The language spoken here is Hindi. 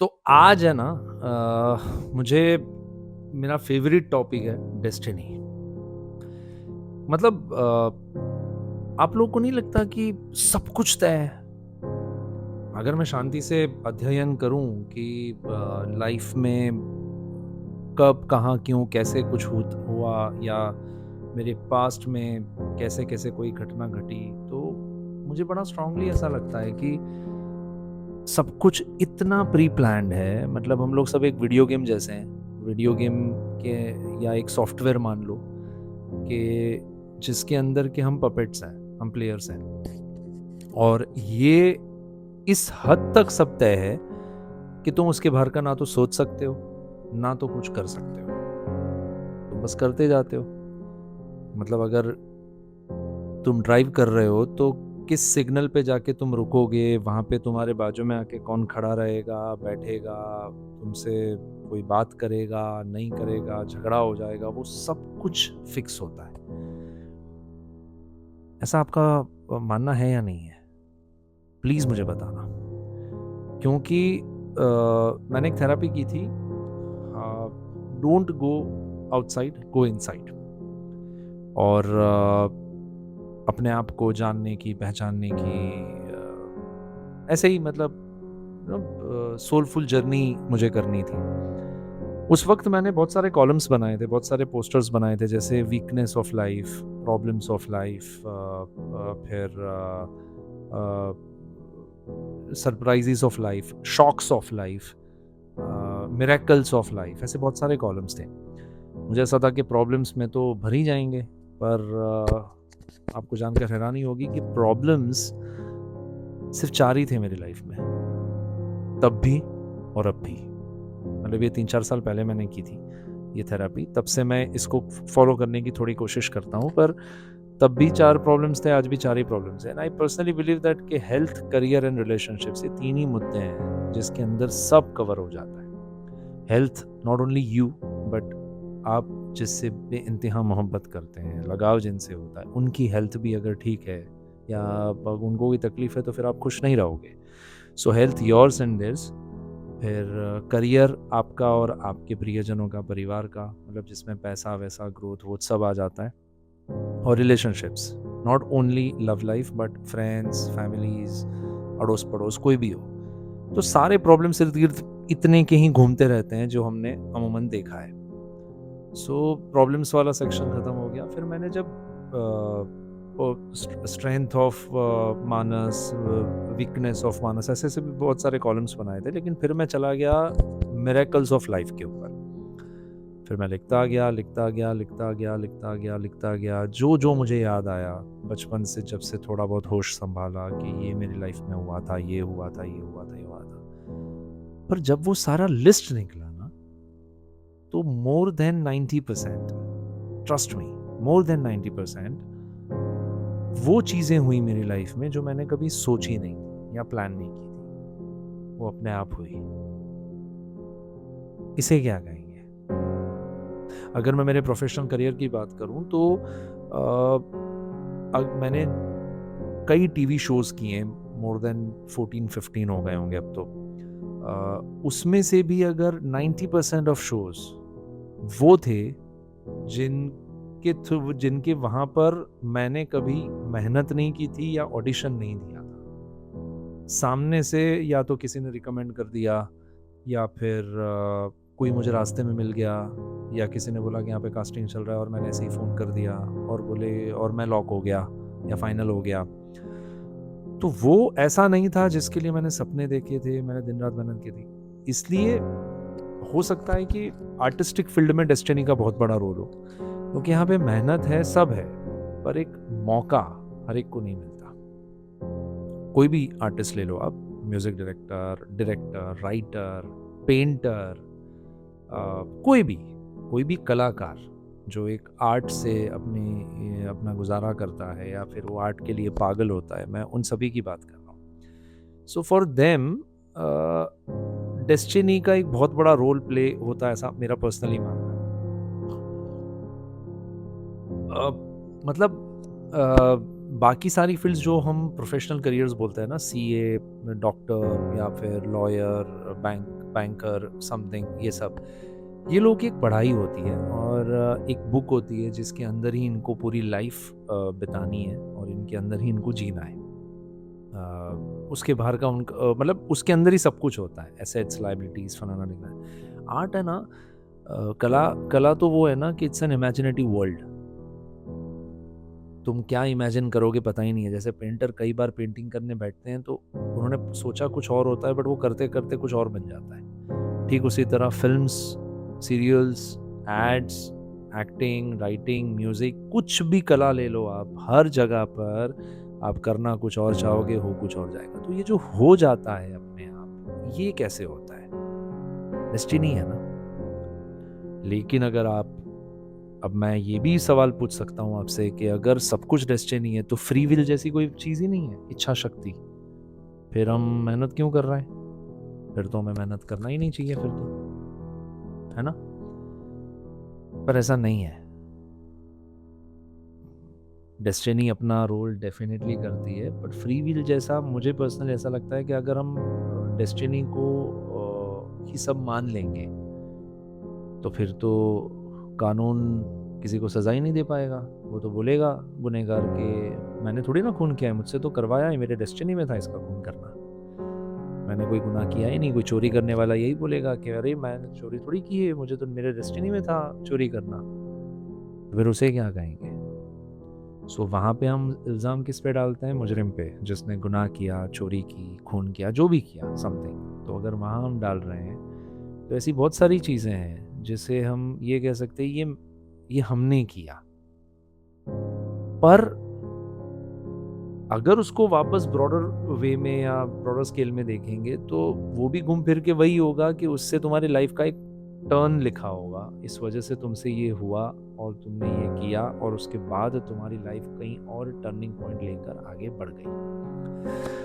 तो आज है ना मुझे मेरा फेवरेट टॉपिक है डेस्टिनी। मतलब आप लोगों को नहीं लगता कि सब कुछ तय है? अगर मैं शांति से अध्ययन करूं कि लाइफ में कब, कहाँ, क्यों, कैसे कुछ हुआ या मेरे पास्ट में कैसे-कैसे कोई घटना घटी, तो मुझे बड़ा स्ट्रांगली ऐसा लगता है कि सब कुछ इतना प्री प्लान्ड है। मतलब हम लोग सब एक वीडियो गेम जैसे हैं। वीडियो गेम के या एक सॉफ्टवेयर मान लो कि जिसके अंदर के हम पपेट्स हैं, हम प्लेयर्स हैं। और ये इस हद तक सब तय है कि तुम उसके बाहर का ना तो सोच सकते हो, ना तो कुछ कर सकते हो। तुम बस करते जाते हो। मतलब अगर तुम ड्राइव कर रहे हो तो किस सिग्नल पे जाके तुम रुकोगे, वहाँ पे तुम्हारे बाजू में आके कौन खड़ा रहेगा, बैठेगा, तुमसे कोई बात करेगा, नहीं करेगा, झगड़ा हो जाएगा, वो सब कुछ फिक्स होता है। ऐसा आपका मानना है या नहीं है? प्लीज़ मुझे बताना। क्योंकि मैंने एक थेरेपी की थी, don't go outside, go inside. और अपने आप को जानने की, पहचानने की, ऐसे ही मतलब सोलफुल जर्नी मुझे करनी थी। उस वक़्त मैंने बहुत सारे कॉलम्स बनाए थे, बहुत सारे पोस्टर्स बनाए थे, जैसे weakness of life, problems of life, फिर surprises of life, shocks of life, miracles of life, ऐसे बहुत सारे कॉलम्स थे। मुझे ऐसा था कि प्रॉब्लम्स में तो भर ही जाएँगे, पर आपको जानकर हैरानी होगी कि प्रॉब्लम्स सिर्फ़ 4 ही थे मेरी लाइफ़ में, तब भी और अब भी। मतलब ये 3-4 साल पहले मैंने की थी ये थेरेपी, तब से मैं इसको फ़ॉलो करने की थोड़ी कोशिश करता हूँ, पर तब भी 4 प्रॉब्लम्स थे, आज भी 4 ही प्रॉब्लम्स हैं। And I personally believe that कि हेल्थ, करियर एंड रिलेशनशिप्स, ये 3 ही मुद्दे हैं, जिसके अंदर सब कवर हो जाता है। Health, not only you, but आप जिससे बेइंतहा मोहब्बत करते हैं, लगाव जिनसे होता है, उनकी हेल्थ भी अगर ठीक है या उनको कोई तकलीफ है, तो फिर आप खुश नहीं रहोगे। So health yours and theirs. फिर करियर आपका और आपके प्रियजनों का, परिवार का, मतलब जिसमें पैसा वैसा, ग्रोथ, वो सब आ जाता है। और relationships, not only love life but friends, families, अड़ोस पड़ोस, कोई भी हो। तो सारे प्रॉब्लम्स इर्द गिर्द इतने के ही घूमते रहते हैं, जो हमने अमूमन देखा है। सो प्रॉब्लम्स वाला सेक्शन खत्म हो गया। फिर मैंने जब स्ट्रेंथ ऑफ मानस, वीकनेस ऑफ मानस, ऐसे ऐसे भी बहुत सारे कॉलम्स बनाए थे, लेकिन फिर मैं चला गया मिरेकल्स ऑफ लाइफ के ऊपर। फिर मैं लिखता गया, लिखता गया, लिखता गया, लिखता गया, लिखता गया, जो जो मुझे याद आया बचपन से, जब से थोड़ा बहुत होश संभाला कि ये मेरी लाइफ में हुआ था, ये हुआ था, ये हुआ था, ये हुआ था। पर जब वो सारा लिस्ट निकला ना, तो more than 90%, trust me, more than 90% वो चीजें हुई मेरी लाइफ में जो मैंने कभी सोची नहीं थी या प्लान नहीं की थी, वो अपने आप हुई। इसे क्या कहेंगे? अगर मैं मेरे प्रोफेशनल करियर की बात करूं तो मैंने कई टीवी शोज किए, मोर देन 14-15 हो गए होंगे अब तो। उसमें से भी अगर 90% ऑफ शोज वो थे जिनके वहां पर मैंने कभी मेहनत नहीं की थी या ऑडिशन नहीं दिया था। सामने से या तो किसी ने रिकमेंड कर दिया, या फिर कोई मुझे रास्ते में मिल गया, या किसी ने बोला कि यहाँ पे कास्टिंग चल रहा है और मैंने ऐसे ही फ़ोन कर दिया और बोले, और मैं लॉक हो गया या फाइनल हो गया। तो वो ऐसा नहीं था जिसके लिए मैंने सपने देखे थे, मैंने दिन रात मेहनत की थी। इसलिए हो सकता है कि आर्टिस्टिक फील्ड में डेस्टिनी का बहुत बड़ा रोल हो, क्योंकि यहाँ पे मेहनत है, सब है, पर एक मौका हर एक को नहीं मिलता। कोई भी आर्टिस्ट ले लो आप, म्यूजिक डायरेक्टर, राइटर, पेंटर, कोई भी कलाकार जो एक आर्ट से अपना गुजारा करता है या फिर वो आर्ट के लिए पागल होता है, मैं उन सभी की बात कर रहा हूँ। सो फॉर देम डेस्टिनी का एक बहुत बड़ा रोल प्ले होता है, ऐसा मेरा पर्सनली मानना है। मतलब बाकी सारी फील्ड्स जो हम प्रोफेशनल करियर्स बोलते हैं ना, सीए, डॉक्टर या फिर लॉयर, बैंक, बैंकर, समथिंग, ये सब। ये लोग की एक पढ़ाई होती है और एक बुक होती है जिसके अंदर ही इनको पूरी लाइफ बितानी है और इनके अंदर ही इनको जीना है। उसके बाहर का उनका मतलब उसके अंदर ही सब कुछ होता है, एसेट्स, लायबिलिटीज, फलाना ढिमकाना। आर्ट है ना, कला कला तो वो है ना कि इट्स एन इमेजिनेटिव वर्ल्ड। तुम क्या इमेजिन करोगे पता ही नहीं है। जैसे पेंटर कई बार पेंटिंग करने बैठते हैं तो उन्होंने सोचा कुछ और होता है, बट वो करते करते कुछ और बन जाता है। ठीक उसी तरह films, serials, ads, acting, writing, music, कुछ भी कला ले लो आप, हर जगह पर आप करना कुछ और चाहोगे, हो कुछ और जाएगा। तो ये जो हो जाता है अपने आप, ये कैसे होता है? डेस्टिनी है ना। लेकिन अगर आप, अब मैं ये भी सवाल पूछ सकता हूँ आपसे कि अगर सब कुछ डेस्टिनी है तो फ्री विल जैसी कोई चीज़ ही नहीं है, इच्छा शक्ति, फिर हम मेहनत क्यों कर रहे हैं? फिर तो हमें मेहनत करना ही नहीं चाहिए फिर तो, है ना? पर ऐसा नहीं है। डेस्टिनी अपना रोल डेफिनेटली करती है, बट फ्री विल जैसा मुझे पर्सनली ऐसा लगता है कि अगर हम डेस्टिनी को ही सब मान लेंगे तो फिर तो कानून किसी को सज़ा ही नहीं दे पाएगा। वो तो बोलेगा गुनहगार कि मैंने थोड़ी ना खून किया है, मुझसे तो करवाया है, मेरे डेस्टिनी में था इसका खून करना, मैंने कोई गुनाह किया ही नहीं। कोई चोरी करने वाला यही बोलेगा कि अरे मैंने चोरी थोड़ी की है, मुझे तो मेरे डेस्टिनी में था चोरी करना। तो फिर उसे क्या कहेंगे? सो वहाँ पे हम इल्ज़ाम किस पे डालते हैं? मुजरिम पे, जिसने गुनाह किया, चोरी की, खून किया, जो भी किया समथिंग। तो अगर वहाँ हम डाल रहे हैं तो ऐसी बहुत सारी चीज़ें हैं जिसे हम ये कह सकते हैं ये हमने किया। पर अगर उसको वापस ब्रॉडर वे में या ब्रॉडर स्केल में देखेंगे तो वो भी घूम फिर के वही होगा कि उससे तुम्हारी लाइफ का एक टर्न लिखा होगा, इस वजह से तुमसे ये हुआ और तुमने ये किया और उसके बाद तुम्हारी लाइफ कहीं और टर्निंग पॉइंट लेकर आगे बढ़ गई।